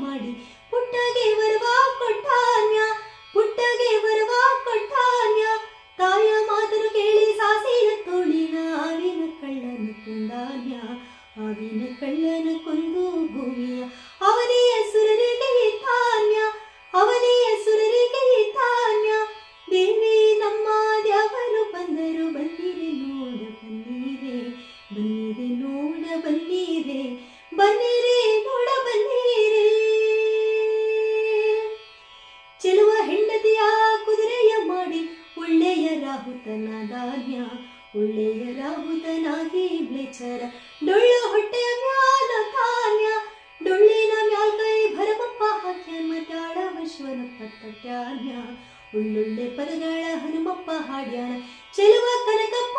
ಮಾಡಿ ಪುಟ್ಟಗೆ ವರವ ಕೊಟ್ಟಾನ್ಯ, ಪುಟ್ಟಗೆ ವರವ ಕೊಟ್ಟಾನ್ಯ. ತಾಯ ಮಾತನ್ನು ಕೇಳಿ ಸಾಸಿನ ತೋಳಿನ ಆವಿನ ಕಳ್ಳನ ಕೊಂದಾನ್ಯ, ಆವಿನ ಕಳ್ಳನ ಕೊಂದು ಭೂಮಿಯ ಅವನಿಯ ಸುರರಿಗೆ ತಾನ್ಯ, ಅವನಿಯ ಸುರರಿಗೆ ತಾನ್ಯ. ದೇವಿ ನಮ್ಮ ದ್ಯಾವರು ಬಂದರು, ಬನ್ನಿರೆ ನೋಡ ಬನ್ನಿರೆ, ಬನ್ನಿರೆ ನೋಡ ಬನ್ನಿರೆ, ಬನ್ನಿರೆ ನೋಡ ಬನ್ನಿರೆ. ಚೆಲುವ ಹೆಂಡತಿಯ ಕುದುರೆಯ ಮಾಡಿ ಒಳ್ಳೆಯ ರಾಹುತನಾದಾನ್ಯ, ಒಳ್ಳೆಯ ರಾಹುತನಾಗಿ ಬ್ಲೇಚರ ಡೊಳ್ಳು ಹೊಟ್ಟೆಯ ಮ್ಯಾಲ ತಾನ್ಯ, ಡೊಳ್ಳಿನ ಮ್ಯಾಲ್ ಕೈ ಭರಮಪ್ಪ ಹಾಕ್ಯಾನ ಮತ್ತಾಳ ವಿಶ್ವನಪ್ಪ ತಟ್ಯಾನ್ಯ. ಒಳ್ಳೊಳ್ಳೆ ಪದಗಳ ಹನುಮಪ್ಪ ಹಾಡ್ಯಾನ, ಚೆಲುವ ಕನಕಪ್ಪ